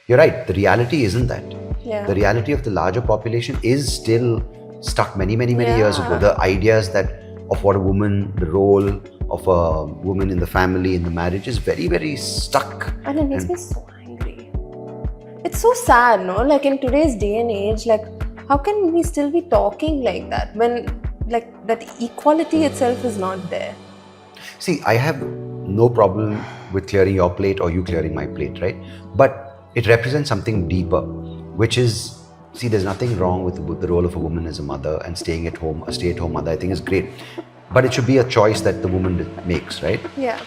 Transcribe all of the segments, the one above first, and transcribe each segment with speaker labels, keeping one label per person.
Speaker 1: you're right. The reality isn't that.
Speaker 2: Yeah.
Speaker 1: The reality of the larger population is still stuck many years ago.
Speaker 2: Yeah.
Speaker 1: The ideas that of what a woman, the role of a woman in the family, in the marriage is very stuck.
Speaker 2: And it makes me so angry. It's so sad, no? Like in today's day and age, like how can we still be talking like that when like that equality itself is not there?
Speaker 1: See, I have no problem with clearing your plate or you clearing my plate, right? But it represents something deeper, which is, see, there's nothing wrong with the role of a woman as a mother and staying at home, a stay-at-home mother, I think is great. But it should be a choice that the woman makes, right?
Speaker 2: Yeah.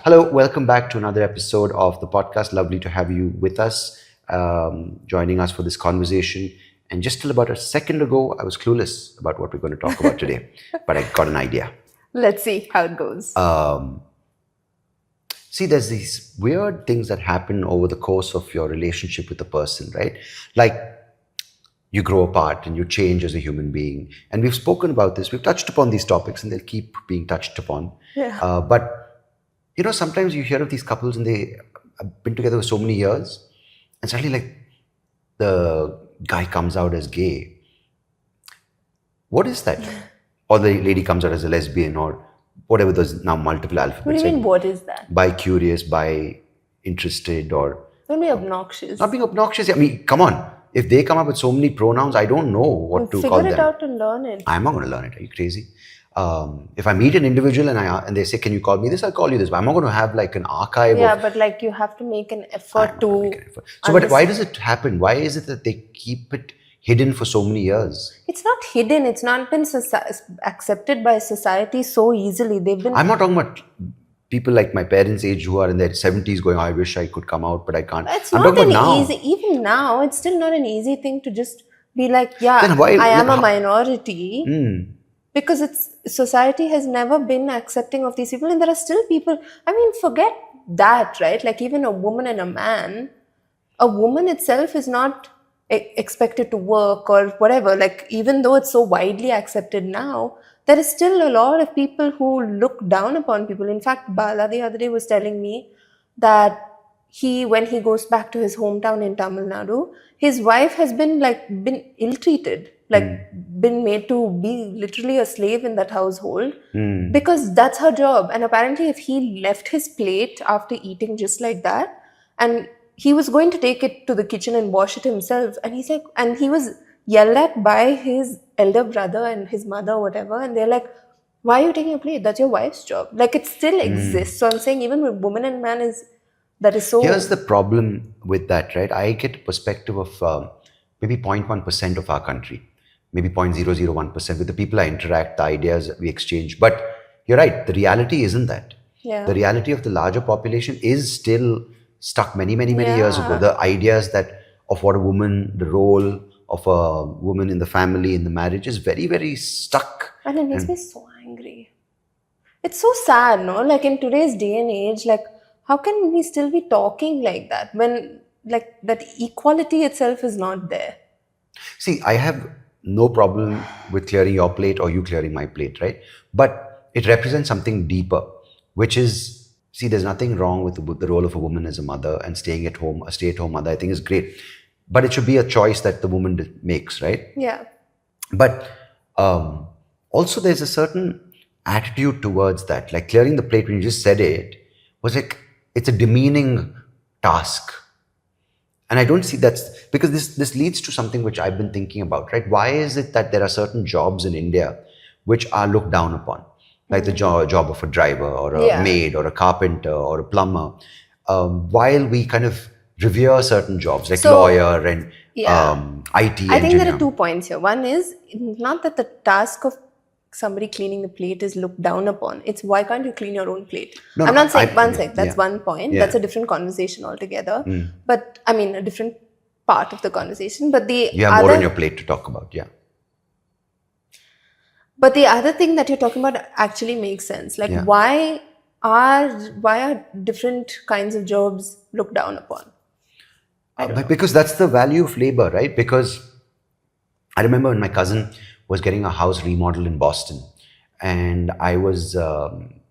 Speaker 1: Hello, welcome back to another episode of the podcast. Lovely to have you with us, joining us for this conversation. And just till about a second ago, I was clueless about what we're going to talk about today, but I got an idea.
Speaker 2: Let's see how it goes.
Speaker 1: See, there's these weird things that happen over the course of your relationship with a person, right? Like you grow apart and you change as a human being. And we've spoken about this, we've touched upon these topics and they'll keep being touched upon.
Speaker 2: Yeah.
Speaker 1: But you know, sometimes you hear of these couples and they have been together for so many years and suddenly like the guy comes out as gay. What is that? Or the lady comes out as a lesbian or whatever, there's now multiple alphabets.
Speaker 2: What do you mean, what is that?
Speaker 1: Bi-curious, bi-interested, or
Speaker 2: Don't be obnoxious.
Speaker 1: not being obnoxious. I mean, come on. If they come up with so many pronouns, I don't know what to call them.
Speaker 2: Figure it out and learn it.
Speaker 1: I'm not going to learn it. Are you crazy? If I meet an individual and they say, can you call me this? I'll call you this. But I'm not going to have like an archive
Speaker 2: Yeah,
Speaker 1: of...
Speaker 2: but like you have to make an effort to...
Speaker 1: So, but why does it happen? Why is it that they keep it hidden for so many years?
Speaker 2: It's not hidden. It's not been accepted by society so easily. They've been...
Speaker 1: I'm not talking about people like my parents' age who are in their 70s going, I wish I could come out, but I can't.
Speaker 2: It's
Speaker 1: I'm
Speaker 2: not
Speaker 1: talking
Speaker 2: an
Speaker 1: about now.
Speaker 2: easy... Even now, it's still not an easy thing to just be like, yeah,
Speaker 1: Then why-
Speaker 2: I am a minority. Because society has never been accepting of these people, and there are still people. I mean, forget that, right? Like even a woman and a man, a woman itself is not expected to work or whatever. Like even though it's so widely accepted now, there is still a lot of people who look down upon people. In fact, Bala the other day was telling me that when he goes back to his hometown in Tamil Nadu, his wife has been ill-treated, been made to be literally a slave in that household because that's her job. And apparently if he left his plate after eating just like that, and he was going to take it to the kitchen and wash it himself, and he's like, and he was yelled at by his elder brother and his mother or whatever, and they're like, why are you taking a plate? That's your wife's job. Like it still exists. So I'm saying even with woman and man that is so...
Speaker 1: Here's the problem with that, right? I get a perspective of maybe 0.1% of our country, maybe 0.001% with the people I interact, the ideas we exchange. But you're right, the reality isn't that.
Speaker 2: Yeah.
Speaker 1: The reality of the larger population is still stuck many years ago. The ideas that of what a woman, the role of a woman in the family, in the marriage is very stuck.
Speaker 2: And it makes me so angry. It's so sad, no? Like in today's day and age, like how can we still be talking like that when like that equality itself is not there?
Speaker 1: See, I have no problem with clearing your plate or you clearing my plate, right? But it represents something deeper, which is, see, there's nothing wrong with the role of a woman as a mother and staying at home, a stay-at-home mother, I think is great. But it should be a choice that the woman makes, right?
Speaker 2: Yeah.
Speaker 1: But also there's a certain attitude towards that. Like clearing the plate, when you just said it, was like, it's a demeaning task. And I don't see that's because this leads to something which I've been thinking about, right? Why is it that there are certain jobs in India which are looked down upon? Like the job of a driver or a maid or a carpenter or a plumber. While we kind of revere certain jobs like lawyer and IT engineer.
Speaker 2: I think there are 2 points here. One is not that the task of somebody cleaning the plate is looked down upon. It's why can't you clean your own plate? I'm not saying that's one point. Yeah. That's a different conversation altogether. But I mean a different part of the conversation. But
Speaker 1: you have more on your plate to talk about, yeah.
Speaker 2: But the other thing that you're talking about actually makes sense. Like why are different kinds of jobs looked down upon?
Speaker 1: But because that's the value of labor, right? Because I remember when my cousin was getting a house remodeled in Boston, and I was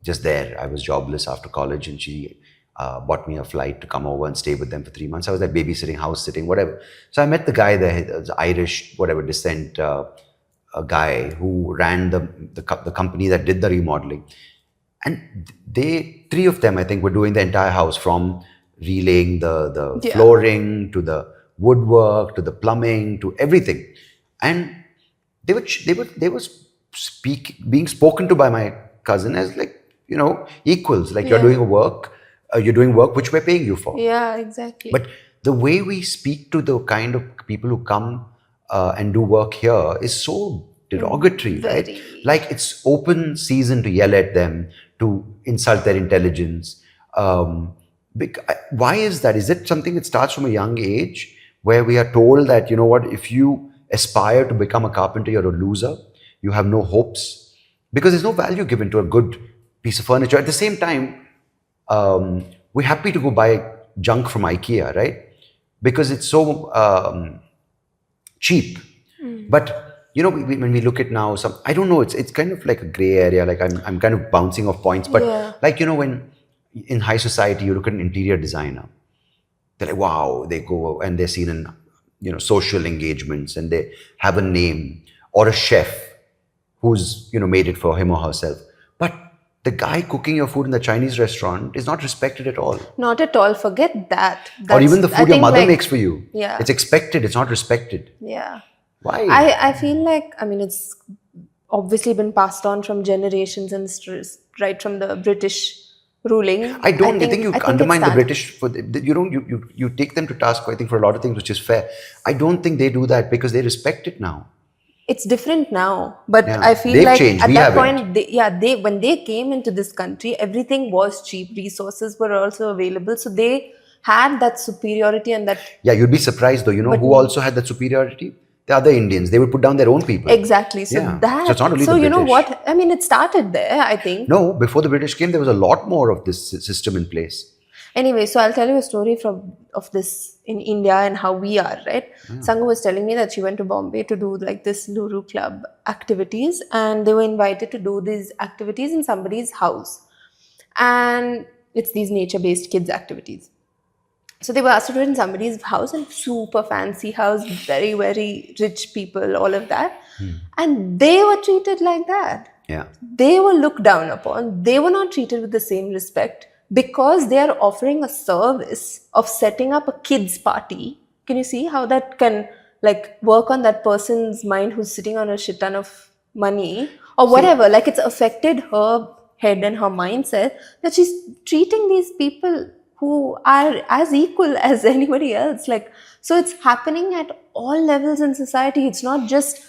Speaker 1: just there. I was jobless after college, and she bought me a flight to come over and stay with them for 3 months. I was like babysitting, house sitting, whatever. So I met the guy there, he was Irish, whatever descent, a guy who ran the company that did the remodeling. And they, three of them, I think, were doing the entire house, from relaying the
Speaker 2: Yeah.
Speaker 1: flooring to the woodwork to the plumbing to everything. And they were being spoken to by my cousin as, like, equals. Like,
Speaker 2: Yeah.
Speaker 1: you're doing work which we're paying you for.
Speaker 2: Yeah, exactly.
Speaker 1: But the way we speak to the kind of people who come and do work here is so derogatory, right?
Speaker 2: Very.
Speaker 1: Like, it's open season to yell at them, to insult their intelligence. Why is that? Is it something that starts from a young age, where we are told that, you know what, if you aspire to become a carpenter, you're a loser, you have no hopes, because there's no value given to a good piece of furniture. At the same time, we're happy to go buy junk from IKEA, right? Because it's so cheap. But when we look at now, I don't know, it's kind of like a gray area. Like, I'm kind of bouncing off points, but
Speaker 2: Yeah.
Speaker 1: like, when in high society you look at an interior designer, they're like, wow, they go and they're seen in social engagements, and they have a name, or a chef who's made it for him or herself. But the guy cooking your food in the Chinese restaurant is not respected at all.
Speaker 2: Not at all. Forget that.
Speaker 1: Or even the
Speaker 2: I
Speaker 1: food your
Speaker 2: think,
Speaker 1: mother
Speaker 2: like,
Speaker 1: makes for you.
Speaker 2: Yeah.
Speaker 1: It's expected, it's not respected.
Speaker 2: Yeah.
Speaker 1: Why?
Speaker 2: I feel like, it's obviously been passed on from generations, and right from the British ruling.
Speaker 1: I think you undermine
Speaker 2: it's
Speaker 1: the
Speaker 2: that.
Speaker 1: British for you take them to task, I think, for a lot of things, which is fair. I don't think they do that because they respect it now.
Speaker 2: It's different now, but
Speaker 1: Yeah.
Speaker 2: I feel
Speaker 1: They've
Speaker 2: like
Speaker 1: changed,
Speaker 2: at
Speaker 1: we
Speaker 2: that
Speaker 1: haven't.
Speaker 2: point, when they came into this country, everything was cheap. Resources were also available, so they had that superiority and that.
Speaker 1: Yeah, you'd be surprised though. Who also had that superiority? The other Indians. They would put down their own people.
Speaker 2: Exactly. So
Speaker 1: Yeah.
Speaker 2: that.
Speaker 1: So it's not only
Speaker 2: so
Speaker 1: the
Speaker 2: you know
Speaker 1: British.
Speaker 2: what? It started there, I think.
Speaker 1: No, before the British came, there was a lot more of this system in place.
Speaker 2: Anyway, so I'll tell you a story of this in India and how we are, right? Sangu was telling me that she went to Bombay to do like this Luru Club activities, and they were invited to do these activities in somebody's house. And it's these nature-based kids activities. So they were asked to do it in somebody's house, and super fancy house, very, very rich people, all of that. And they were treated like that.
Speaker 1: Yeah.
Speaker 2: They were looked down upon. They were not treated with the same respect because they are offering a service of setting up a kids party. Can you see how that can work on that person's mind who's sitting on a shit ton of money or whatever? Like, it's affected her head and her mindset that she's treating these people who are as equal as anybody else. So it's happening at all levels in society. It's not just,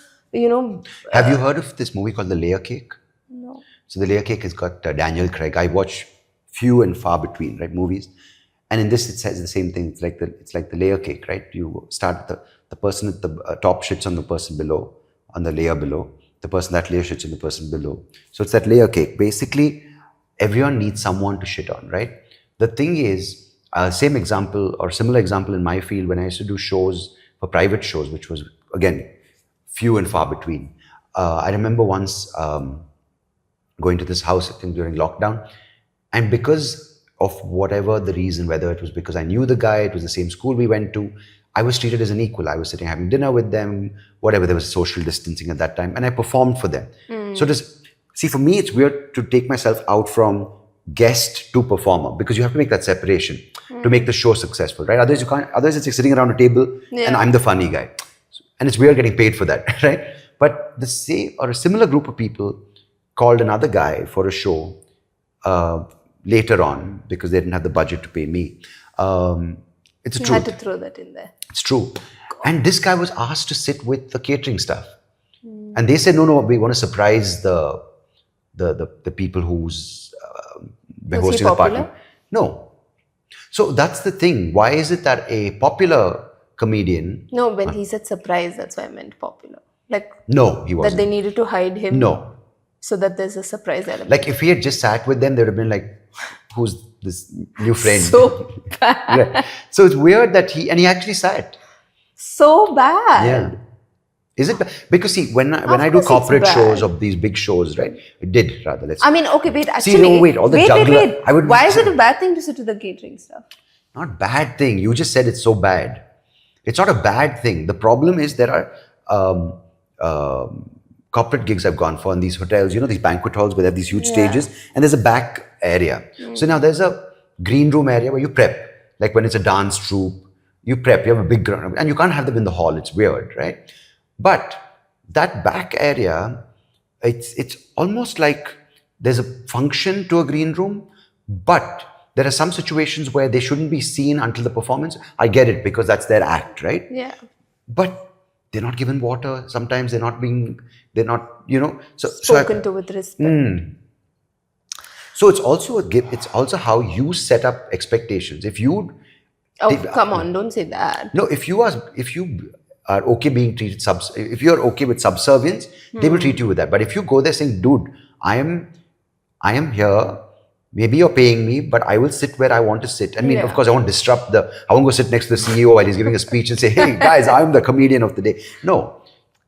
Speaker 1: Have you heard of this movie called The Layer Cake?
Speaker 2: no.
Speaker 1: So The Layer Cake has got Daniel Craig. I watch few and far between, right, movies. And in this, it says the same thing. It's like the layer cake, right? You start with the person at the top shits on the person below, on the layer below. The person that layer shits on the person below. So it's that layer cake. Basically, everyone needs someone to shit on, right? The thing is, same example or similar example in my field, when I used to do shows for private shows, which was, again, few and far between. I remember once going to this house, I think during lockdown, and because of whatever the reason, whether it was because I knew the guy, it was the same school we went to, I was treated as an equal. I was sitting having dinner with them, whatever, there was social distancing at that time, and I performed for them. So for me, it's weird to take myself out from guest to performer, because you have to make that separation to make the show successful, right? Otherwise, you can't. Otherwise, it's like sitting around a table and I'm the funny guy, and it's weird getting paid for that, right? But a similar group of people called another guy for a show later on because they didn't have the budget to pay me. It's a
Speaker 2: You
Speaker 1: truth.
Speaker 2: had to throw that in there.
Speaker 1: It's true. And this guy was asked to sit with the catering staff, and they said, "No, we want to surprise the people who's we're
Speaker 2: Was he
Speaker 1: hosting the party."
Speaker 2: popular?
Speaker 1: No. So that's the thing. Why is it that a popular comedian?
Speaker 2: No, when he said surprise, that's why I meant popular.
Speaker 1: No, he
Speaker 2: That
Speaker 1: wasn't.
Speaker 2: they needed to hide him.
Speaker 1: No.
Speaker 2: So that there's a surprise element.
Speaker 1: Like if he had just sat with them, they would have been like, "Who's this new friend.
Speaker 2: So bad.
Speaker 1: Right. So it's weird that he actually sat.
Speaker 2: So bad.
Speaker 1: Yeah. Is it because see when I do
Speaker 2: course it's
Speaker 1: corporate
Speaker 2: bad.
Speaker 1: shows of these big shows, right? It did rather. Let's
Speaker 2: I mean, okay, wait,
Speaker 1: See,
Speaker 2: actually.
Speaker 1: no, wait, all the juggler- I would
Speaker 2: Why is
Speaker 1: say-
Speaker 2: it a bad thing to sit to the catering stuff?
Speaker 1: not bad thing. You just said it's so bad. It's not a bad thing. The problem is there are corporate gigs I've gone for in these hotels, these banquet halls where they have these huge stages and there's a back area. So now there's a green room area where you prep. Like when it's a dance troupe, you prep, you have a big ground, and you can't have them in the hall. It's weird, right? But that back area, it's almost like there's a function to a green room, but there are some situations where they shouldn't be seen until the performance. I get it because that's their act, right?
Speaker 2: Yeah.
Speaker 1: But they're not given water. Sometimes they're not, so
Speaker 2: Spoken to with respect.
Speaker 1: so it's also a gift. It's also how you set up expectations. If you
Speaker 2: Oh, come on, don't say that.
Speaker 1: No, if you are okay being treated if you're okay with subservience, they will treat you with that. But if you go there saying, dude, I am here, maybe you're paying me, but I will sit where I want to sit. I mean, of course, I won't disrupt I won't go sit next to the CEO while he's giving a speech and say, hey guys, I'm the comedian of the day. No.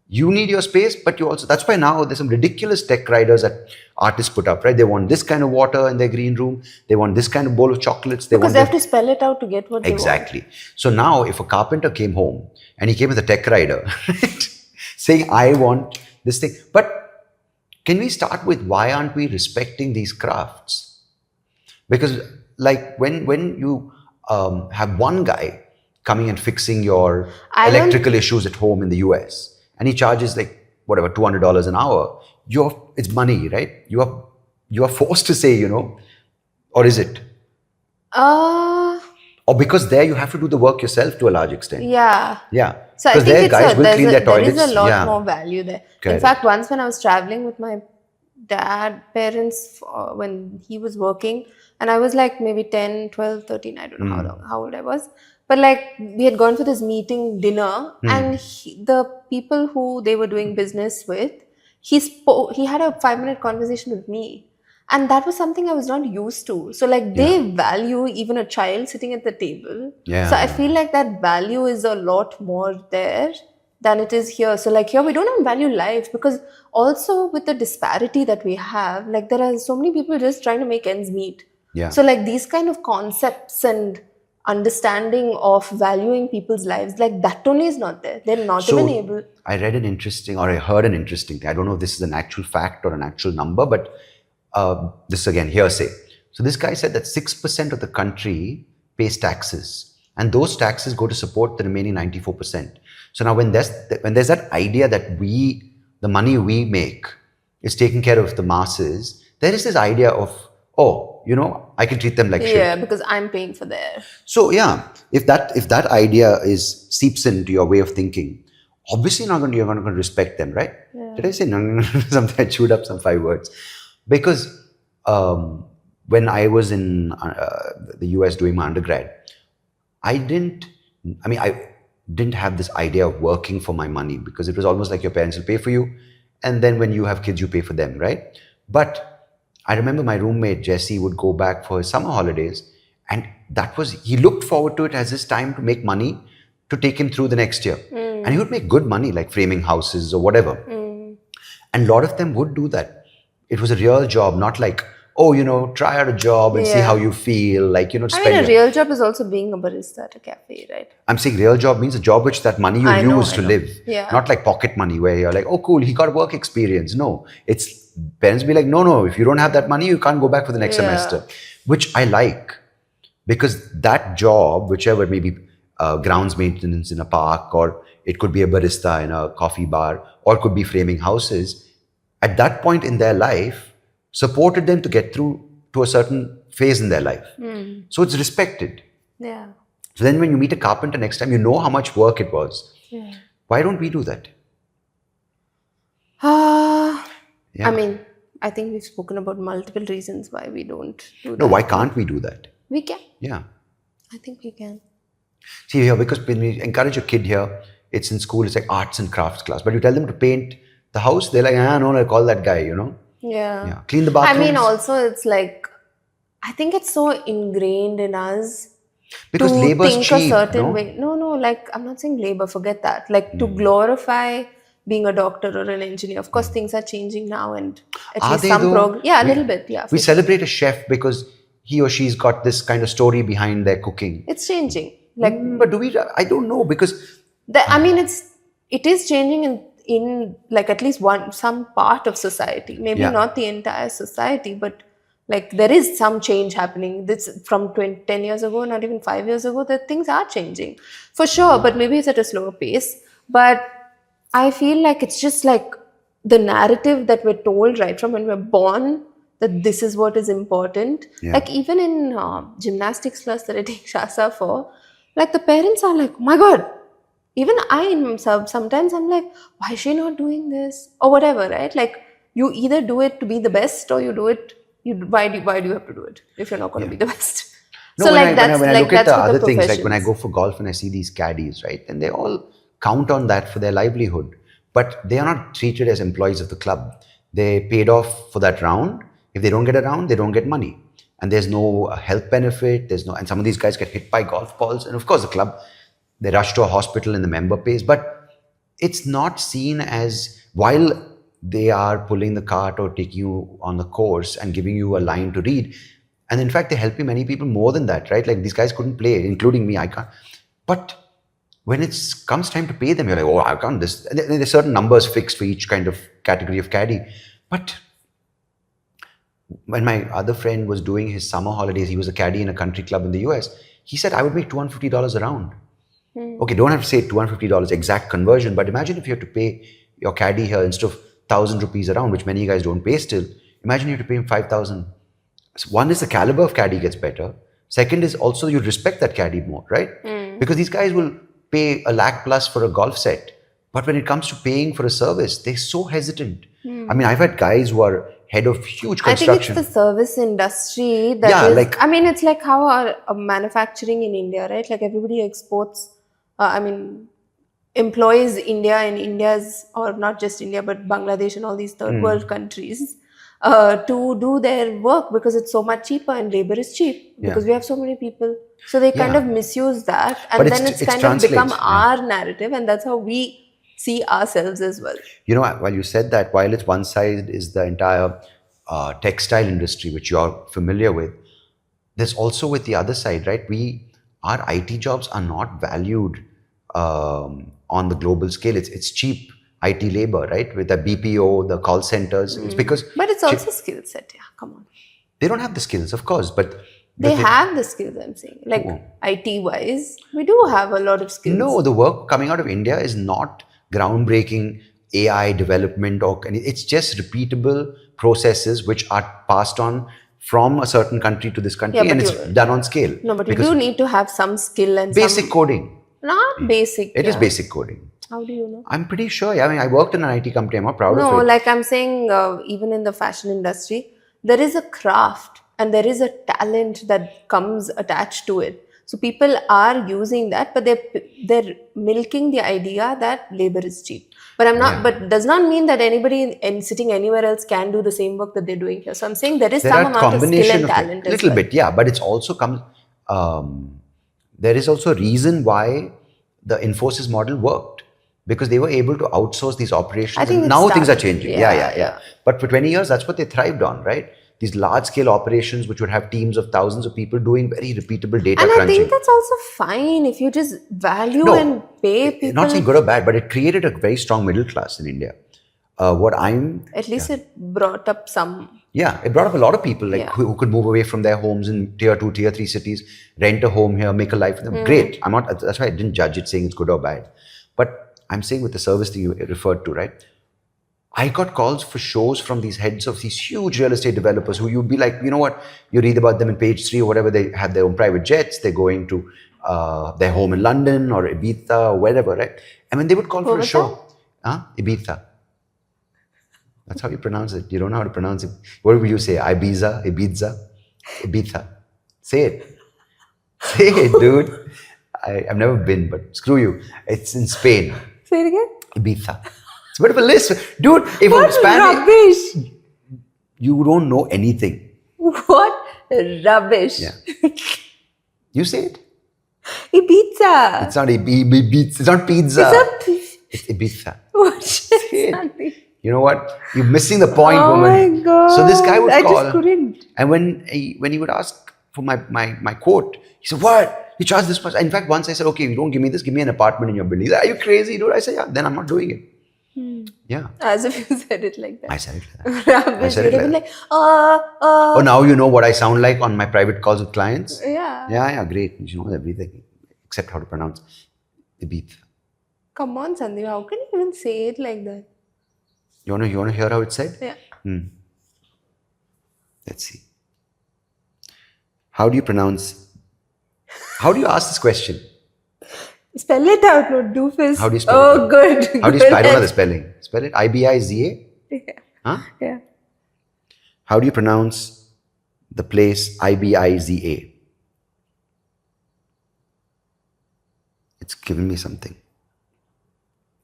Speaker 1: You need your space, but you also, that's why now there's some ridiculous tech riders that artists put up, right? They want this kind of water in their green room. They want this kind of bowl of chocolates.
Speaker 2: Because they have to spell it out to get what they want.
Speaker 1: Exactly. So now if a carpenter came home and he came with a tech rider, right, saying, I want this thing. But can we start with why aren't we respecting these crafts? Because like when you have one guy coming and fixing your electrical issues at home in the US, and he charges like whatever $200 an hour, it's money, right? You are forced to say, or is it? Or because there you have to do the work yourself to a large extent.
Speaker 2: Yeah.
Speaker 1: Yeah.
Speaker 2: So I
Speaker 1: Because
Speaker 2: think
Speaker 1: there guys will clean their
Speaker 2: there
Speaker 1: toilets.
Speaker 2: is a lot
Speaker 1: Yeah.
Speaker 2: more value there.
Speaker 1: Correct.
Speaker 2: In fact, once when I was traveling with my parents, when he was working, and I was like maybe 10, 12, 13, I don't know how old I was. But like we had gone for this meeting dinner, and the people who they were doing business with, he had a 5-minute conversation with me. And that was something I was not used to. So like they value even a child sitting at the table.
Speaker 1: Yeah.
Speaker 2: So I feel like that value is a lot more there than it is here. So like here we don't even value life, because also with the disparity that we have, like there are so many people just trying to make ends meet.
Speaker 1: Yeah.
Speaker 2: So like these kind of concepts and understanding of valuing people's lives, like that only is not there. They're not even able.
Speaker 1: I heard an interesting thing. I don't know if this is an actual fact or an actual number, but this is again hearsay. So this guy said that 6% of the country pays taxes, and those taxes go to support the remaining 94%. So now when there's that idea that the money we make is taking care of the masses, there is this idea of, I can treat them like shit.
Speaker 2: Yeah, because I'm paying for their.
Speaker 1: So yeah, if that idea seeps into your way of thinking, obviously you're not going to respect them, right? Yeah. Did I say no? Something I chewed up some 5 words. Because when I was in the US doing my undergrad, I didn't have this idea of working for my money, because it was almost like your parents will pay for you, and then when you have kids, you pay for them, right? But I remember my roommate Jesse would go back for his summer holidays, and he looked forward to it as his time to make money to take him through the next year. And he would make good money, like framing houses or whatever. And a lot of them would do that. It was a real job, not like, try out a job and see how you feel. Like,
Speaker 2: I mean, a real job is also being a barista at a cafe, right?
Speaker 1: I'm saying real job means a job which that money you use to live.
Speaker 2: Yeah.
Speaker 1: Not like pocket money where you're like, oh, cool, he got work experience. No, it's parents be like, no, if you don't have that money, you can't go back for the next semester, which I like, because that job, whichever, maybe grounds maintenance in a park, or it could be a barista in a coffee bar, or it could be framing houses, at that point in their life, supported them to get through to a certain phase in their life. So it's respected.
Speaker 2: Yeah.
Speaker 1: So then when you meet a carpenter next time, you know how much work it was.
Speaker 2: Yeah.
Speaker 1: Why don't we do that?
Speaker 2: I mean, I think we've spoken about multiple reasons why we don't do that.
Speaker 1: No, why can't we do that?
Speaker 2: We can.
Speaker 1: Yeah.
Speaker 2: I think we can.
Speaker 1: See here, because when we encourage a kid here, it's in school, it's like arts and crafts class. But you tell them to paint the house, they're like, no, I'll call that guy,
Speaker 2: Yeah.
Speaker 1: Clean the bathrooms.
Speaker 2: I mean, also it's like I think it's so ingrained in us
Speaker 1: Because
Speaker 2: to
Speaker 1: labor's
Speaker 2: think
Speaker 1: cheap,
Speaker 2: a certain
Speaker 1: no?
Speaker 2: way. No, like I'm not saying labor, forget that. Like to glorify being a doctor or an engineer. Of course, things are changing now, and at
Speaker 1: Are
Speaker 2: least
Speaker 1: they
Speaker 2: some
Speaker 1: though?
Speaker 2: progress. Yeah, a
Speaker 1: We,
Speaker 2: little bit. Yeah,
Speaker 1: we
Speaker 2: for sure.
Speaker 1: celebrate a chef because he or she's got this kind of story behind their cooking.
Speaker 2: It's changing. Like
Speaker 1: But do we? I don't know because
Speaker 2: I mean, it is changing in like at least some part of society. Maybe
Speaker 1: yeah,
Speaker 2: not the entire society, but like there is some change happening. This from 10 years ago, not even 5 years ago, that things are changing for sure. But maybe it's at a slower pace. But I feel like it's just like the narrative that we're told right from when we're born, that this is what is important.
Speaker 1: yeah,
Speaker 2: Like even in gymnastics class that I take Shasa for, like the parents are like, oh my God, even I myself, sometimes I'm like, why is she not doing this? Or whatever, right? Like you either do it to be the best or you do it, why do you have to do it if you're not going to
Speaker 1: yeah.
Speaker 2: be the best?
Speaker 1: No,
Speaker 2: So
Speaker 1: when
Speaker 2: like
Speaker 1: I look at
Speaker 2: that's
Speaker 1: the
Speaker 2: with the
Speaker 1: other things, like when I
Speaker 2: professions.
Speaker 1: go for golf and I see these caddies, right, and they all count on that for their livelihood, but they are not treated as employees of the club. They paid off for that round. If they don't get a round, they don't get money, and there's no health benefit. There's no, and some of these guys get hit by golf balls, and of course the club, they rush to a hospital and the member pays, but it's not seen as, while they are pulling the cart or taking you on the course and giving you a line to read, and in fact they're helping many people more than that, right? Like these guys couldn't play, including me. I can't. But when it comes time to pay them, you're like, oh, I can't this. And there's certain numbers fixed for each kind of category of caddy. But when my other friend was doing his summer holidays, he was a caddy in a country club in the US. He said, I would make $250 a round. Okay, don't have to say $250 exact conversion, but imagine if you have to pay your caddy here instead of 1,000 rupees a round, which many guys don't pay still. Imagine you have to pay him 5,000. So one is the caliber of caddy gets better. Second is also you respect that caddy more, right? Because these guys will pay a lakh plus for a golf set. But when it comes to paying for a service, they're so hesitant. I mean, I've had guys who are head of huge
Speaker 2: I think it's
Speaker 1: construction.
Speaker 2: the service industry that
Speaker 1: Yeah,
Speaker 2: is.
Speaker 1: like-
Speaker 2: I mean, it's like how our manufacturing in India, right? Like everybody exports. I mean, employs India and India's, or not just India, but Bangladesh and all these third world countries to do their work because it's so much cheaper and labor is cheap because we have so many people. So they kind
Speaker 1: Yeah.
Speaker 2: of misuse that, and
Speaker 1: But
Speaker 2: then
Speaker 1: it's
Speaker 2: it's kind of become
Speaker 1: translates, yeah.
Speaker 2: our narrative, and that's how we see ourselves as well.
Speaker 1: You know, while you said that, while it's one side is the entire textile industry, which you're familiar with, there's also with the other side, right? Our IT jobs are not valued on the global scale. It's cheap IT labor, right? With the BPO, the call centers. It's because
Speaker 2: But it's also skill set. Yeah, come on.
Speaker 1: they don't have the skills, of course, but
Speaker 2: They have the skills, I'm saying. Like IT wise, we do have a lot of skills.
Speaker 1: no, the work coming out of India is not groundbreaking AI development or it's just repeatable processes which are passed on from a certain country to this country,
Speaker 2: Yeah,
Speaker 1: and
Speaker 2: but
Speaker 1: it's done on scale.
Speaker 2: No, but you
Speaker 1: Because
Speaker 2: do need to have some skill and
Speaker 1: basic
Speaker 2: some.
Speaker 1: coding.
Speaker 2: Not basic.
Speaker 1: It is
Speaker 2: yeah.
Speaker 1: basic coding.
Speaker 2: How do you know?
Speaker 1: I'm pretty sure. Yeah, I mean, I worked in an IT company. I'm not proud
Speaker 2: No,
Speaker 1: of it.
Speaker 2: like I'm saying, even in the fashion industry, there is a craft and there is a talent that comes attached to it. So people are using that, but they're milking the idea that labor is cheap. But I'm not.
Speaker 1: Yeah.
Speaker 2: But does not mean that anybody sitting anywhere else can do the same work that they're doing here. So I'm saying there is
Speaker 1: There
Speaker 2: some
Speaker 1: are
Speaker 2: amount of skill
Speaker 1: combination
Speaker 2: and
Speaker 1: of
Speaker 2: talent
Speaker 1: a
Speaker 2: as
Speaker 1: little
Speaker 2: well.
Speaker 1: bit, yeah, but it's also comes. There is also a reason why the Infosys model worked because they were able to outsource these operations.
Speaker 2: I think
Speaker 1: And
Speaker 2: it
Speaker 1: now things are
Speaker 2: started,
Speaker 1: changing.
Speaker 2: yeah,
Speaker 1: Yeah.
Speaker 2: yeah.
Speaker 1: But for 20 years, that's what they thrived on, right? These large-scale operations, which would have teams of thousands of people doing very repeatable data
Speaker 2: And I
Speaker 1: crunching.
Speaker 2: think that's also fine if you just value
Speaker 1: No,
Speaker 2: and pay people.
Speaker 1: Not saying good or bad, but it created a very strong middle class in India.
Speaker 2: At least it brought up some.
Speaker 1: Yeah, it brought up a lot of people like
Speaker 2: Yeah.
Speaker 1: who could move away from their homes in tier 2, tier 3 cities, rent a home here, make a life for them. Great. I'm not. That's why I didn't judge it saying it's good or bad. But I'm saying with the service that you referred to, right? I got calls for shows from these heads of these huge real estate developers who you'd be like, you know what? You read about them in page 3 or whatever. They have their own private jets. They're going to their home in London or Ibiza or wherever, right? And when they would call for a
Speaker 2: Ibiza?
Speaker 1: show, Ibiza. That's how you pronounce it. You don't know how to pronounce it. What would you say? Ibiza, Ibiza. Say it. Say it, dude. I've never been, but screw you. It's in Spain.
Speaker 2: Say it again.
Speaker 1: Ibiza. It's a bit of a list. Dude, if
Speaker 2: What
Speaker 1: I'm Spanish,
Speaker 2: rubbish!
Speaker 1: you don't know anything.
Speaker 2: What Rubbish.
Speaker 1: Yeah. You say it.
Speaker 2: Ibiza.
Speaker 1: It's not Ibiza. It's not pizza. It's Ibiza.
Speaker 2: What?
Speaker 1: Say it. You know what? You're missing the point,
Speaker 2: Oh
Speaker 1: woman.
Speaker 2: my God.
Speaker 1: So this guy would
Speaker 2: I
Speaker 1: call.
Speaker 2: just couldn't.
Speaker 1: And when he would ask for my quote, he said, "What? You charge this much?" In fact, once I said, "Okay, you don't give me this, give me an apartment in your building." He said, "Are you crazy, dude?" I said, "Yeah." Then I'm not doing it. Yeah.
Speaker 2: As if you said it like that.
Speaker 1: I said it like that.
Speaker 2: Rubbish.
Speaker 1: said
Speaker 2: You'd
Speaker 1: it
Speaker 2: have been
Speaker 1: like
Speaker 2: like,
Speaker 1: Oh, now you know what I sound like on my private calls with clients?
Speaker 2: yeah.
Speaker 1: Yeah, great. You know everything except how to pronounce Ibiza.
Speaker 2: Come on, Sandeep. How can you even say it like that?
Speaker 1: You wanna hear how it's said?
Speaker 2: Yeah.
Speaker 1: Let's see. How do you ask this question?
Speaker 2: Spell it out, no doofus.
Speaker 1: How do you spell it
Speaker 2: Oh,
Speaker 1: out?
Speaker 2: good.
Speaker 1: How do you spell? I don't know the spelling. Spell it. Ibiza?
Speaker 2: Yeah.
Speaker 1: Huh?
Speaker 2: Yeah.
Speaker 1: How do you pronounce the place Ibiza? It's given me something.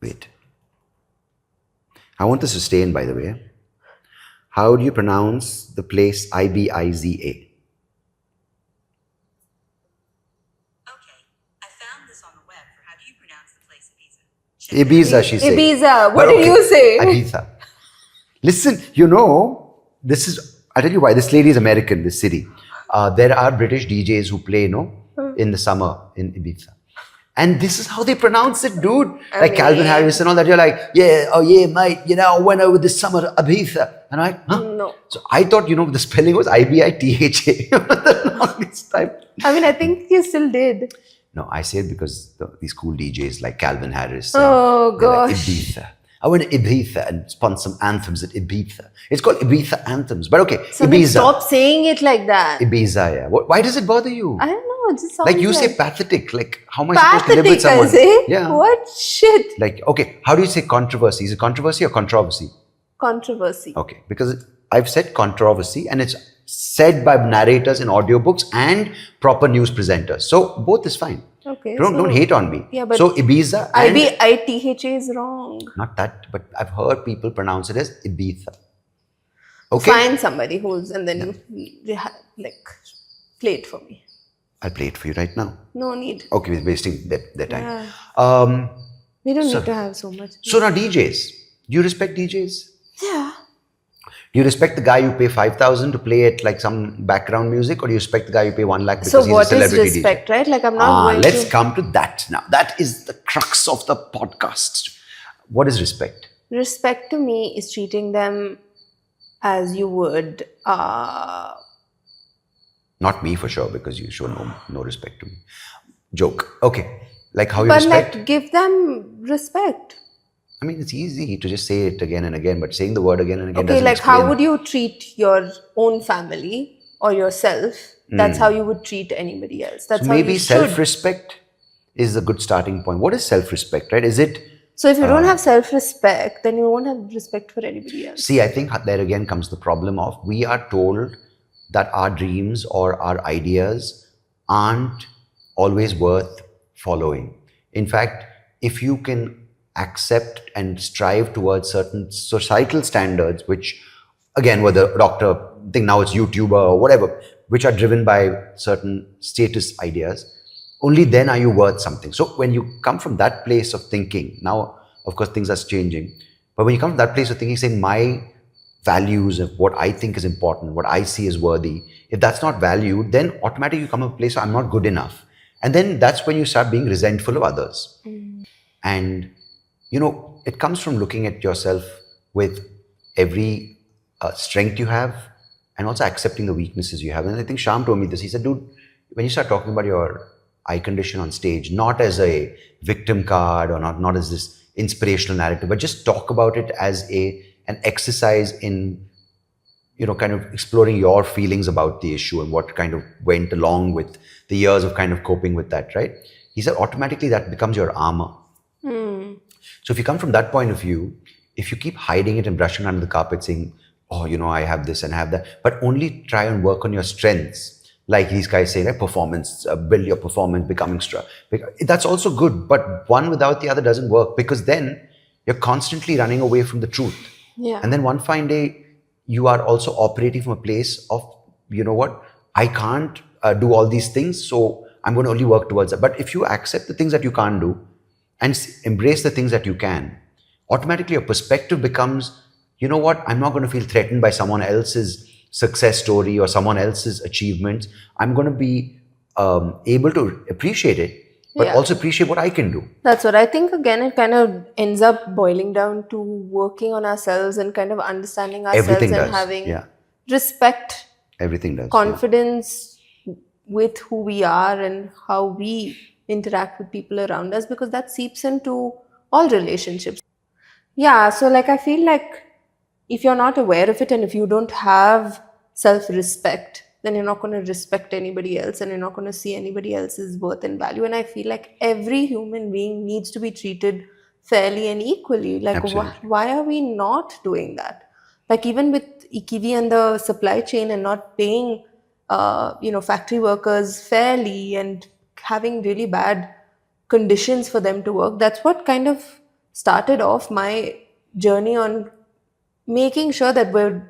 Speaker 1: Wait. I want this to stay in, by the way. How do you pronounce the place Ibiza?
Speaker 3: Okay, I found this on the web for how do you pronounce the place Ibiza.
Speaker 1: Ibiza, she said.
Speaker 2: Ibiza. What
Speaker 1: But
Speaker 2: did
Speaker 1: okay,
Speaker 2: you say?
Speaker 1: Ibiza. Listen, this is, I'll tell you why. This lady is American, this city. There are British DJs who play, in the summer in Ibiza. And this is how they pronounce it, dude. Like Calvin Harris and all that. You're like, yeah, oh yeah, mate, I went over this summer to Ibiza. And I'm like, huh?
Speaker 2: No.
Speaker 1: So I thought, the spelling was Ibitha for the longest time.
Speaker 2: I mean, I think you still did.
Speaker 1: No, I say it because these cool DJs like Calvin Harris.
Speaker 2: Oh,
Speaker 1: they're like,
Speaker 2: gosh.
Speaker 1: Ibiza. I went to Ibiza and spun some anthems at Ibiza. It's called Ibiza Anthems. But okay,
Speaker 2: Sandeep,
Speaker 1: Ibiza.
Speaker 2: stop saying it like that.
Speaker 1: Ibiza, yeah. Why does it bother you?
Speaker 2: I don't know. It just sounds
Speaker 1: Like you say pathetic. Like how am I supposed to live with
Speaker 2: pathetic, I
Speaker 1: someone?
Speaker 2: say.
Speaker 1: Yeah.
Speaker 2: What shit?
Speaker 1: Like, okay, how do you say controversy? Is it controversy or controversy?
Speaker 2: Controversy.
Speaker 1: Okay, because I've said controversy and it's said by narrators in audiobooks and proper news presenters. So both is fine.
Speaker 2: Okay.
Speaker 1: Don't hate on me.
Speaker 2: Yeah, but
Speaker 1: so Ibiza and
Speaker 2: Ibitha is wrong.
Speaker 1: not that, but I've heard people pronounce it as Ibiza. Okay,
Speaker 2: Find somebody who's and then you play it for me.
Speaker 1: I'll play it for you right now.
Speaker 2: No need.
Speaker 1: Okay, we're wasting their time.
Speaker 2: Yeah. We don't need to have so much.
Speaker 1: So now DJs, do you respect DJs?
Speaker 2: Yeah.
Speaker 1: Do you respect the guy you pay 5,000 to play at like some background music, or do you respect the guy you pay 1 lakh because
Speaker 2: So
Speaker 1: he's a
Speaker 2: what is
Speaker 1: celebrity
Speaker 2: respect,
Speaker 1: DJ?
Speaker 2: right? Like I'm not going
Speaker 1: Let's
Speaker 2: to...
Speaker 1: come to that now. That is the crux of the podcast. What is respect?
Speaker 2: Respect to me is treating them as you would...
Speaker 1: Not me for sure, because you show no respect to me. Joke. Okay. Like how you
Speaker 2: but
Speaker 1: respect?
Speaker 2: like give them respect.
Speaker 1: I mean, it's easy to just say it again and again, but saying the word again and again
Speaker 2: Okay,
Speaker 1: doesn't
Speaker 2: like
Speaker 1: explain.
Speaker 2: how would you treat your own family or yourself? That's how you would treat anybody else. That's
Speaker 1: So
Speaker 2: how
Speaker 1: maybe
Speaker 2: you should.
Speaker 1: self-respect is a good starting point. What is self-respect, right? Is it...
Speaker 2: So if you don't have self-respect, then you won't have respect for anybody else.
Speaker 1: See, I think there again comes the problem of we are told that our dreams or our ideas aren't always worth following. In fact, if you can accept and strive towards certain societal standards, which again, whether doctor, I think now it's YouTuber or whatever, which are driven by certain status ideas, only then are you worth something. So when you come from that place of thinking, now, of course, things are changing, but when you come from that place of thinking, saying my values of what I think is important, what I see as worthy, if that's not valued, then automatically you come to a place where I'm not good enough. And then that's when you start being resentful of others. And, it comes from looking at yourself with every strength you have and also accepting the weaknesses you have. And I think Shyam told me this. He said, dude, when you start talking about your eye condition on stage, not as a victim card or not as this inspirational narrative, but just talk about it as an exercise in, kind of exploring your feelings about the issue and what kind of went along with the years of kind of coping with that, right? He said, automatically that becomes your armor. So if you come from that point of view, if you keep hiding it and brushing under the carpet saying, oh, I have this and I have that, but only try and work on your strengths, like these guys say, like performance, build your performance, becoming strong. That's also good, but one without the other doesn't work, because then you're constantly running away from the truth.
Speaker 2: Yeah.
Speaker 1: And then one fine day, you are also operating from a place of, I can't do all these things, so I'm going to only work towards that. But if you accept the things that you can't do and embrace the things that you can, automatically your perspective becomes, you know what, I'm not going to feel threatened by someone else's success story or someone else's achievements. I'm going to be able to appreciate it, but
Speaker 2: Yeah.
Speaker 1: also appreciate what I can do.
Speaker 2: That's what I think. Again, it kind of ends up boiling down to working on ourselves and kind of understanding ourselves
Speaker 1: Everything
Speaker 2: and
Speaker 1: does.
Speaker 2: having
Speaker 1: Yeah.
Speaker 2: respect,
Speaker 1: Everything does. Yeah.
Speaker 2: confidence with who we are and how we interact with people around us, because that seeps into all relationships. Yeah, so like I feel like if you're not aware of it and if you don't have self respect, then you're not going to respect anybody else and you're not going to see anybody else's worth and value. And I feel like every human being needs to be treated fairly and equally. Like,
Speaker 1: Absolutely.
Speaker 2: why are we not doing that? Like, even with Ikivi and the supply chain and not paying, factory workers fairly and having really bad conditions for them to work, that's what kind of started off my journey on making sure that we're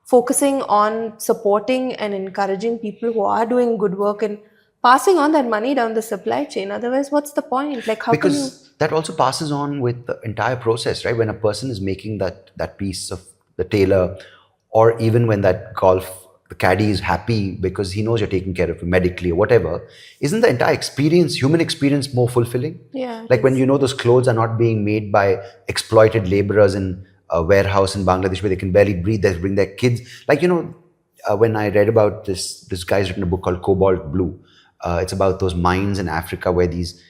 Speaker 2: focusing on supporting and encouraging people who are doing good work and passing on that money down the supply chain. Otherwise, what's the point? Like, how can you?
Speaker 1: Because that also passes on with the entire process, right? When a person is making that piece of the tailor, or even when that the caddy is happy because he knows you're taking care of him medically or whatever, isn't the entire experience, human experience, more fulfilling?
Speaker 2: Yeah,
Speaker 1: Like when you know those clothes are not being made by exploited laborers in a warehouse in Bangladesh where they can barely breathe, they bring their kids. Like, when I read about this guy's written a book called Cobalt Blue. It's about those mines in Africa where these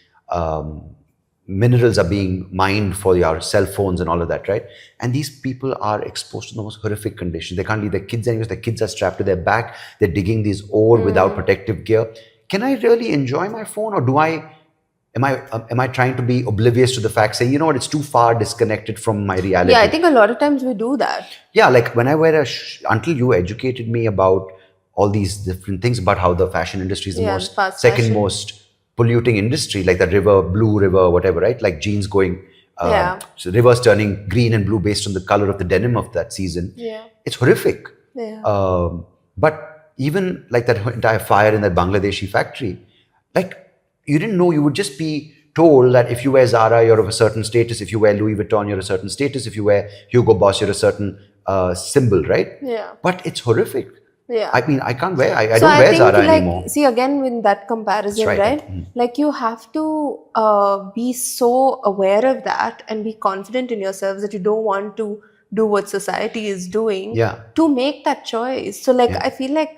Speaker 1: minerals are being mined for your cell phones and all of that, right? And these people are exposed to the most horrific conditions. They can't leave their kids anywhere. Their kids are strapped to their back. They're digging these ore without protective gear. Can I really enjoy my phone, or am I trying to be oblivious to the fact, say, you know what, it's too far disconnected from my reality?
Speaker 2: yeah, I think a lot of times we do that.
Speaker 1: Yeah, like when I wear until you educated me about all these different things about how the fashion industry is the
Speaker 2: Yeah,
Speaker 1: most
Speaker 2: fast
Speaker 1: second
Speaker 2: fashion.
Speaker 1: most polluting industry, like the blue river, whatever, right? Like jeans going,
Speaker 2: Yeah.
Speaker 1: so rivers turning green and blue based on the color of the denim of that season.
Speaker 2: Yeah.
Speaker 1: It's horrific.
Speaker 2: Yeah.
Speaker 1: But even like that entire fire in that Bangladeshi factory, like you didn't know, you would just be told that if you wear Zara, you're of a certain status. If you wear Louis Vuitton, you're a certain status. If you wear Hugo Boss, you're a certain symbol, right?
Speaker 2: Yeah.
Speaker 1: But it's horrific.
Speaker 2: Yeah.
Speaker 1: I mean, I can't wear, I
Speaker 2: So
Speaker 1: don't wear
Speaker 2: think,
Speaker 1: Zara
Speaker 2: like,
Speaker 1: anymore.
Speaker 2: see, again, with that comparison,
Speaker 1: That's right.
Speaker 2: right? Like, you have to be so aware of that and be confident in yourselves that you don't want to do what society is doing
Speaker 1: Yeah.
Speaker 2: to make that choice. So, like,
Speaker 1: Yeah.
Speaker 2: I feel like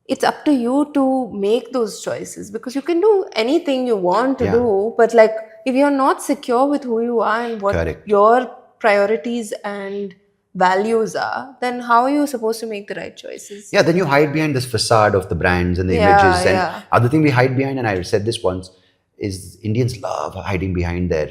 Speaker 2: it's up to you to make those choices, because you can do anything you want to
Speaker 1: Yeah.
Speaker 2: do, but like, if you're not secure with who you are and what
Speaker 1: Correct.
Speaker 2: your priorities and values are, then how are you supposed to make the right choices?
Speaker 1: Yeah, then you hide behind this facade of the brands and the
Speaker 2: Yeah,
Speaker 1: images. And
Speaker 2: yeah.
Speaker 1: other thing we hide behind, and I said this once, is Indians love hiding behind their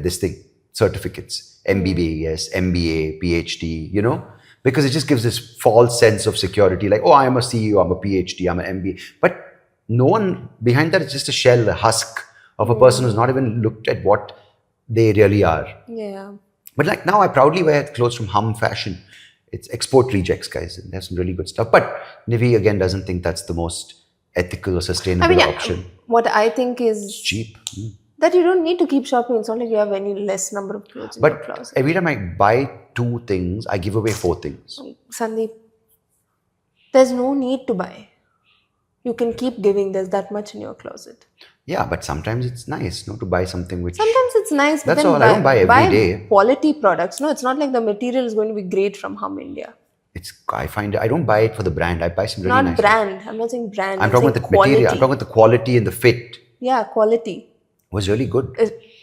Speaker 1: this thing, certificates, MBBS, MBA, PhD, because it just gives this false sense of security. Like, oh, I'm a CEO, I'm a PhD, I'm an MBA. But no one behind that is just a shell, a husk of a person who's not even looked at what they really are.
Speaker 2: Yeah.
Speaker 1: But like now I proudly wear clothes from Hum Fashion. It's export rejects, guys. And they have some really good stuff. But Nivi again doesn't think that's the most ethical or sustainable option.
Speaker 2: What I think is
Speaker 1: It's cheap.
Speaker 2: that you don't need to keep shopping. It's not like you have any less number of clothes in your
Speaker 1: But
Speaker 2: closet.
Speaker 1: every time I buy 2 things, I give away 4 things.
Speaker 2: Sandeep, there's no need to buy. You can keep giving. There's that much in your closet.
Speaker 1: Yeah, but sometimes it's nice, to buy something which...
Speaker 2: Sometimes it's nice, but
Speaker 1: That's
Speaker 2: then
Speaker 1: all. I don't buy every day.
Speaker 2: quality products. No, it's not like the material is going to be great from Hum India.
Speaker 1: I don't buy it for the brand. I buy some really
Speaker 2: Not
Speaker 1: nice...
Speaker 2: brand. I'm not saying brand.
Speaker 1: I'm talking about the
Speaker 2: quality.
Speaker 1: material. I'm talking about the quality and the fit.
Speaker 2: Yeah, quality.
Speaker 1: Was really good.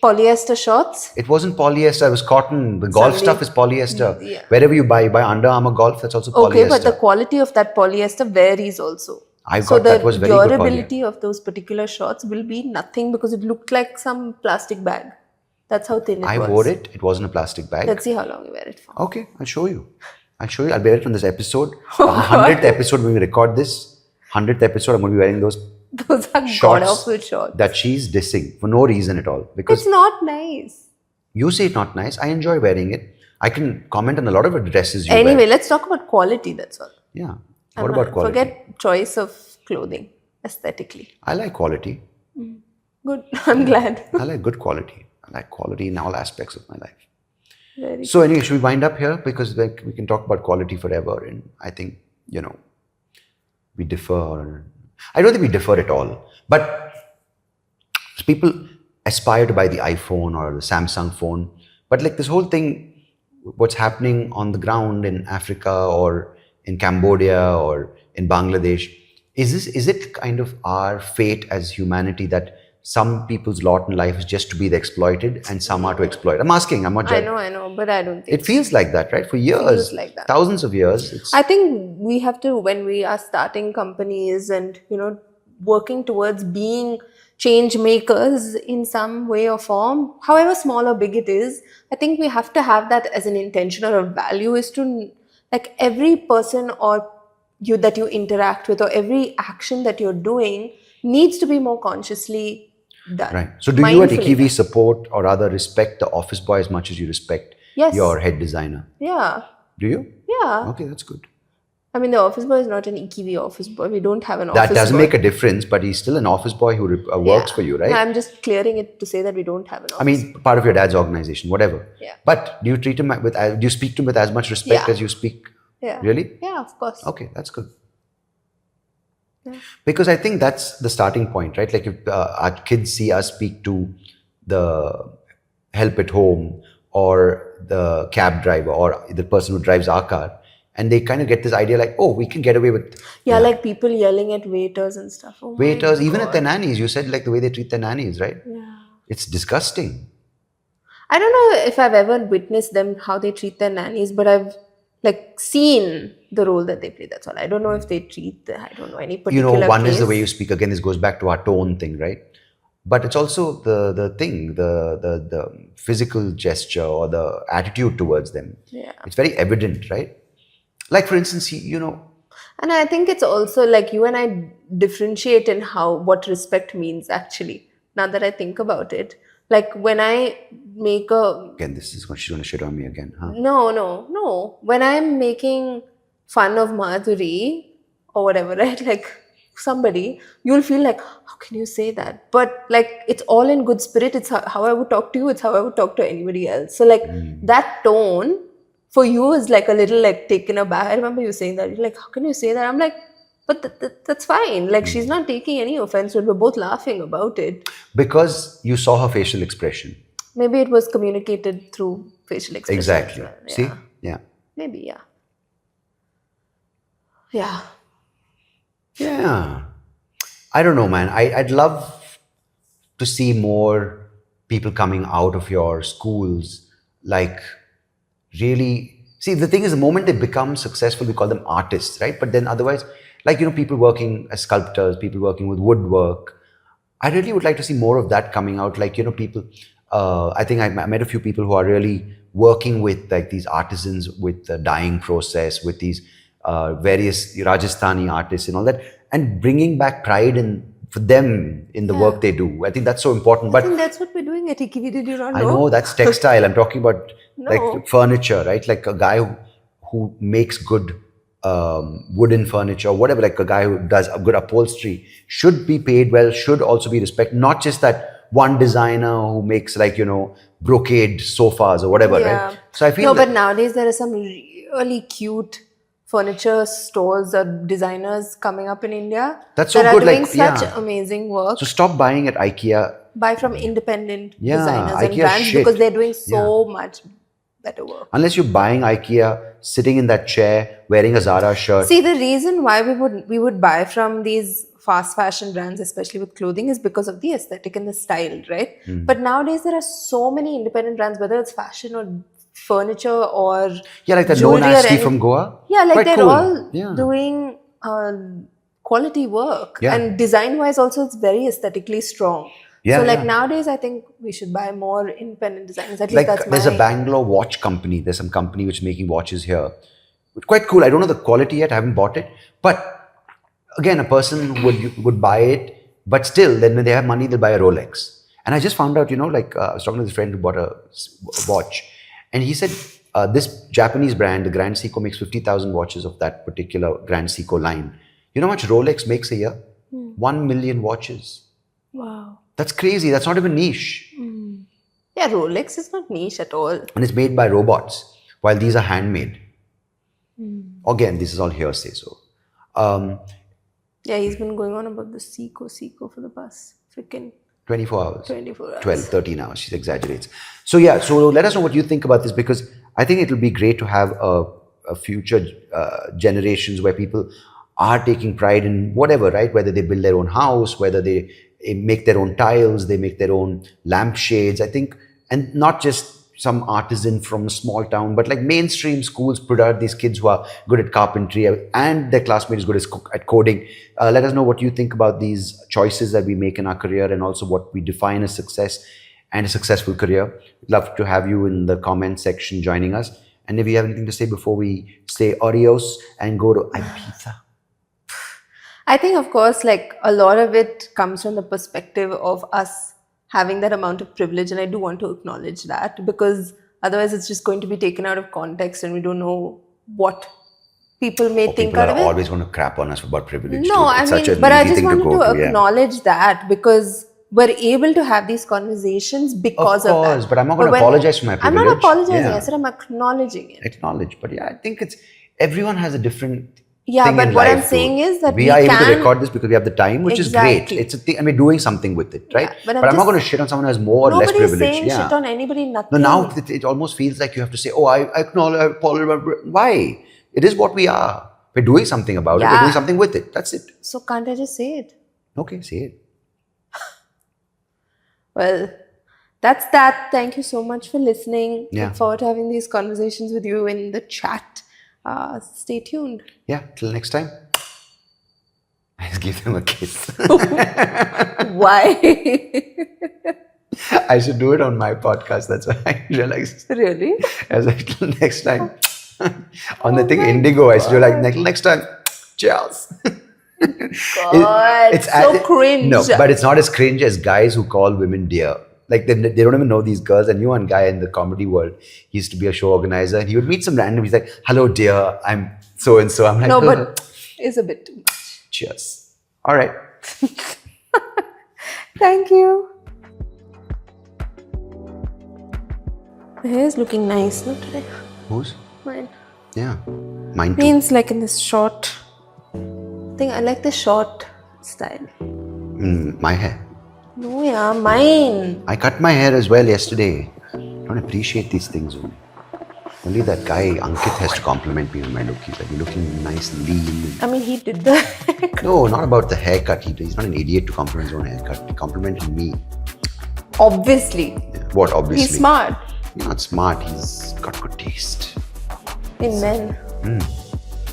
Speaker 2: Polyester shorts.
Speaker 1: It wasn't polyester, it was cotton. The golf stuff is polyester.
Speaker 2: Yeah.
Speaker 1: Wherever you buy Under Armour golf, that's also polyester.
Speaker 2: Okay, but the quality of that polyester varies also.
Speaker 1: That was very good
Speaker 2: durability of those particular shorts will be nothing, because it looked like some plastic bag. That's how thin it was.
Speaker 1: I wore it. It wasn't a plastic bag.
Speaker 2: Let's see how long you wear it for.
Speaker 1: Okay, I'll show you. I'll wear it on this episode. On the 100th episode, when we record this, 100th episode, I'm going to be wearing those
Speaker 2: Those are
Speaker 1: shorts
Speaker 2: god-awful shorts.
Speaker 1: that she's dissing for no reason at all. Because
Speaker 2: It's not nice.
Speaker 1: you say it's not nice. I enjoy wearing it. I can comment on a lot of dresses you wear.
Speaker 2: Anyway, let's talk about quality, that's all.
Speaker 1: Yeah. What about quality?
Speaker 2: Forget choice of clothing aesthetically.
Speaker 1: I like quality.
Speaker 2: Good. I'm glad.
Speaker 1: I like good quality. I like quality in all aspects of my life.
Speaker 2: Very.
Speaker 1: So anyway, should we wind up here? Because like we can talk about quality forever, and I think, we differ. I don't think we differ at all. But people aspire to buy the iPhone or the Samsung phone. But like this whole thing, what's happening on the ground in Africa or in Cambodia or in Bangladesh, is it kind of our fate as humanity that some people's lot in life is just to be the exploited and some are to exploit? I'm asking, I'm not
Speaker 2: I
Speaker 1: judging.
Speaker 2: know, but I don't think
Speaker 1: It feels like that, right? For years,
Speaker 2: feels like that.
Speaker 1: thousands of years. It's,
Speaker 2: I think we have to, when we are starting companies and, working towards being change makers in some way or form, however small or big it is, I think we have to have that as an intention or a value, is to, like, every person or you that you interact with or every action that you're doing needs to be more consciously done.
Speaker 1: right. So do you at
Speaker 2: Mindfully
Speaker 1: Ikivi
Speaker 2: done.
Speaker 1: support or rather respect the office boy as much as you respect
Speaker 2: Yes.
Speaker 1: your head designer?
Speaker 2: Yeah.
Speaker 1: Do you?
Speaker 2: Yeah.
Speaker 1: Okay, that's good.
Speaker 2: I mean, the office boy is not an Ikivi office boy. We don't have an office boy.
Speaker 1: That doesn't make a difference, but he's still an office boy who works
Speaker 2: Yeah.
Speaker 1: for you, right?
Speaker 2: No, I'm just clearing it to say that we don't have an office.
Speaker 1: I mean, part of your dad's organization, whatever.
Speaker 2: Yeah.
Speaker 1: But do you treat him do you speak to him with as much respect
Speaker 2: Yeah.
Speaker 1: as you speak?
Speaker 2: Yeah.
Speaker 1: Really?
Speaker 2: Yeah, of course.
Speaker 1: Okay, that's good. Because I think that's the starting point, right? Like if our kids see us speak to the help at home or the cab driver or the person who drives our car, and they kind of get this idea like, oh, we can get away with
Speaker 2: Yeah, like people yelling at waiters and stuff. Oh my
Speaker 1: waiters, even at
Speaker 2: God.
Speaker 1: their nannies. You said like the way they treat their nannies, right?
Speaker 2: Yeah.
Speaker 1: It's disgusting.
Speaker 2: I don't know if I've ever witnessed them how they treat their nannies, but I've like seen the role that they play. That's all. I don't know if they treat I don't know any particular
Speaker 1: One is the
Speaker 2: case.
Speaker 1: way you speak. Again, this goes back to our tone thing, right? But it's also the thing, the physical gesture or the attitude towards them.
Speaker 2: Yeah.
Speaker 1: It's very evident, right? Like for instance,
Speaker 2: And I think it's also like you and I differentiate in what respect means actually. Now that I think about it, like when I make
Speaker 1: again, she's going to shit on me again, huh?
Speaker 2: no. When I'm making fun of Madhuri or whatever, right? Like somebody, you'll feel like, how can you say that? But like it's all in good spirit. It's how I would talk to you. It's how I would talk to anybody else. So like that tone for you is like a little like taken aback. I remember you saying that. You're like, how can you say that? I'm like, but that's fine. Like she's not taking any offense. We're both laughing about it.
Speaker 1: Because you saw her facial expression.
Speaker 2: Maybe it was communicated through facial expression. as
Speaker 1: Exactly.
Speaker 2: well.
Speaker 1: See?
Speaker 2: Yeah.
Speaker 1: Yeah.
Speaker 2: Maybe, yeah. Yeah.
Speaker 1: Yeah. I don't know, man. I'd love to see more people coming out of your schools, like really. See, the thing is, the moment they become successful, we call them artists, right? But then otherwise, like, people working as sculptors, people working with woodwork. I really would like to see more of that coming out. Like, people, I think I met a few people who are really working with like these artisans with the dyeing process, with these various Rajasthani artists and all that, and bringing back pride for them in the work they do. I think that's so important.
Speaker 2: I
Speaker 1: But
Speaker 2: think that's what we're doing at Ikivi. Did you not know?
Speaker 1: I know that's textile. I'm talking about
Speaker 2: No.
Speaker 1: like furniture, right? Like a guy who makes good wooden furniture or whatever, like a guy who does a good upholstery should be paid well, should also be respected. Not just that one designer who makes like, brocade sofas or whatever, right? So I feel
Speaker 2: No,
Speaker 1: that-
Speaker 2: but nowadays there are some really cute furniture stores or designers coming up in India
Speaker 1: That's so
Speaker 2: that are
Speaker 1: good,
Speaker 2: doing
Speaker 1: like,
Speaker 2: such
Speaker 1: yeah.
Speaker 2: amazing work.
Speaker 1: so stop buying at IKEA.
Speaker 2: Buy from independent
Speaker 1: Yeah,
Speaker 2: designers and
Speaker 1: IKEA
Speaker 2: brands
Speaker 1: shit.
Speaker 2: because they're doing so much better work.
Speaker 1: Unless you're buying IKEA, sitting in that chair, wearing a Zara shirt.
Speaker 2: See, the reason why we would buy from these fast fashion brands, especially with clothing, is because of the aesthetic and the style, right? But nowadays there are so many independent brands, whether it's fashion or furniture or
Speaker 1: Yeah, like that No
Speaker 2: jewelry or
Speaker 1: Nasty
Speaker 2: anything.
Speaker 1: from Goa.
Speaker 2: Yeah, like
Speaker 1: Quite
Speaker 2: they're
Speaker 1: cool.
Speaker 2: all
Speaker 1: Yeah.
Speaker 2: doing quality work.
Speaker 1: Yeah.
Speaker 2: And design-wise also it's very aesthetically strong.
Speaker 1: Yeah,
Speaker 2: so like
Speaker 1: yeah.
Speaker 2: nowadays I think we should buy more independent designers. At least
Speaker 1: Like
Speaker 2: that's
Speaker 1: there's
Speaker 2: my...
Speaker 1: a Bangalore watch company. There's some company which is making watches here. Quite cool. I don't know the quality yet. I haven't bought it. But again, a person would buy it, but still, then when they have money, they'll buy a Rolex. And I just found out, I was talking to this friend who bought a watch, and he said this Japanese brand, the Grand Seiko, makes 50,000 watches of that particular Grand Seiko line. You know how much Rolex makes a year? 1 million watches.
Speaker 2: Wow.
Speaker 1: That's crazy. That's not even niche.
Speaker 2: Yeah, Rolex is not niche at all.
Speaker 1: And it's made by robots, while these are handmade. Again, this is all hearsay. So,
Speaker 2: Yeah, he's been going on about the Seiko for the past freaking
Speaker 1: 24 hours.
Speaker 2: 24 hours.
Speaker 1: 12, 13 hours. She exaggerates. So, yeah, so let us know what you think about this, because I think it will be great to have a future generations where people are taking pride in whatever, right? Whether they build their own house, whether they make their own tiles, they make their own lampshades. I think, and not just some artisan from a small town, but like mainstream schools put out these kids who are good at carpentry and their classmates good at coding. Let us know what you think about these choices that we make in our career, and also what we define as success and a successful career. Love to have you in the comment section joining us. And if you have anything to say before we say adios and go to Ibiza.
Speaker 2: I think, of course, like a lot of it comes from the perspective of us having that amount of privilege. And I do want to acknowledge that, because otherwise it's just going to be taken out of context and we don't know what people may think
Speaker 1: People
Speaker 2: out
Speaker 1: are
Speaker 2: of it.
Speaker 1: always going to crap on us about privilege.
Speaker 2: No,
Speaker 1: It's
Speaker 2: I
Speaker 1: such
Speaker 2: mean,
Speaker 1: an
Speaker 2: but I
Speaker 1: easy
Speaker 2: just
Speaker 1: thing
Speaker 2: wanted
Speaker 1: go
Speaker 2: to
Speaker 1: yeah.
Speaker 2: acknowledge that, because we're able to have these conversations because of
Speaker 1: course,
Speaker 2: that.
Speaker 1: but I'm not gonna apologize for my
Speaker 2: I'm not
Speaker 1: privilege.
Speaker 2: apologizing.
Speaker 1: Yeah.
Speaker 2: I said I'm acknowledging it.
Speaker 1: Acknowledge. But yeah, I think it's everyone has a different
Speaker 2: Yeah,
Speaker 1: thing
Speaker 2: but
Speaker 1: in
Speaker 2: what I'm
Speaker 1: life,
Speaker 2: saying
Speaker 1: dude.
Speaker 2: is that
Speaker 1: we
Speaker 2: we
Speaker 1: are able to
Speaker 2: can-
Speaker 1: record this because we have the time, which is
Speaker 2: Exactly.
Speaker 1: great. It's a thing, and we're doing something with it, right?
Speaker 2: Yeah, but
Speaker 1: but
Speaker 2: I'm
Speaker 1: I'm not
Speaker 2: just-
Speaker 1: going to shit on someone who has more or less
Speaker 2: Nobody's
Speaker 1: privilege.
Speaker 2: saying
Speaker 1: Yeah.
Speaker 2: shit on anybody,
Speaker 1: No,
Speaker 2: nothing.
Speaker 1: now it almost feels like you have to say, "Oh, I acknowledge, I apologize." Why? It is what we are. We're doing something about it. We're
Speaker 2: Yeah.
Speaker 1: doing something with it. That's it.
Speaker 2: So can't I just say it?
Speaker 1: Okay, say it.
Speaker 2: Well, that's that. Thank you so much for listening.
Speaker 1: Yeah.
Speaker 2: Look forward to having these conversations with you in the chat. Stay tuned.
Speaker 1: Yeah. Till next time. Let's give them a kiss.
Speaker 2: Why?
Speaker 1: I should do it on my podcast. That's why I realized.
Speaker 2: Really?
Speaker 1: As I till next time. On the thing Indigo, I should do like next time. Cheers.
Speaker 2: God, so cringe.
Speaker 1: No, but it's not as cringe as guys who call women dear. Like they don't even know these girls. I knew one guy in the comedy world. He used to be a show organizer, and he would meet some random. He's like, "Hello, dear. I'm so and so." I'm like,
Speaker 2: No, but it's a bit too much.
Speaker 1: cheers. All right.
Speaker 2: Thank you. The hair is looking nice, not today.
Speaker 1: Who's?
Speaker 2: Mine.
Speaker 1: Yeah, mine too.
Speaker 2: Means like in this short thing. I like the short style.
Speaker 1: My hair.
Speaker 2: No, yeah, mine.
Speaker 1: I cut my hair as well yesterday. I don't appreciate these things. Only that guy Ankit has to compliment me on my look. He's like, "You're looking nice and lean."
Speaker 2: I mean, he did the
Speaker 1: No, not about the haircut. He's not an idiot to compliment his own haircut. He complimented me.
Speaker 2: obviously.
Speaker 1: Yeah. What, obviously?
Speaker 2: He's smart
Speaker 1: He's not smart. He's got good taste.
Speaker 2: in men.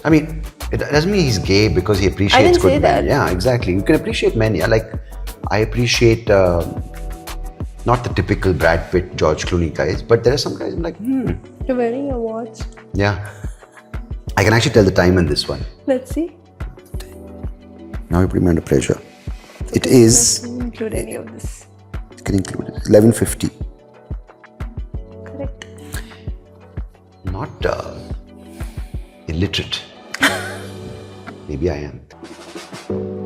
Speaker 1: I mean, it doesn't mean he's gay because he appreciates
Speaker 2: I didn't
Speaker 1: good
Speaker 2: say
Speaker 1: men.
Speaker 2: that.
Speaker 1: Yeah, exactly. You can appreciate men. Yeah, like I appreciate not the typical Brad Pitt, George Clooney guys, but there are some guys I'm like,
Speaker 2: You're wearing your watch.
Speaker 1: yeah. I can actually tell the time in this one.
Speaker 2: Let's see.
Speaker 1: Now you put me under pressure. It is.
Speaker 2: Doesn't include any of this.
Speaker 1: You can include it. 11:50.
Speaker 2: Correct.
Speaker 1: Not illiterate. Maybe I am.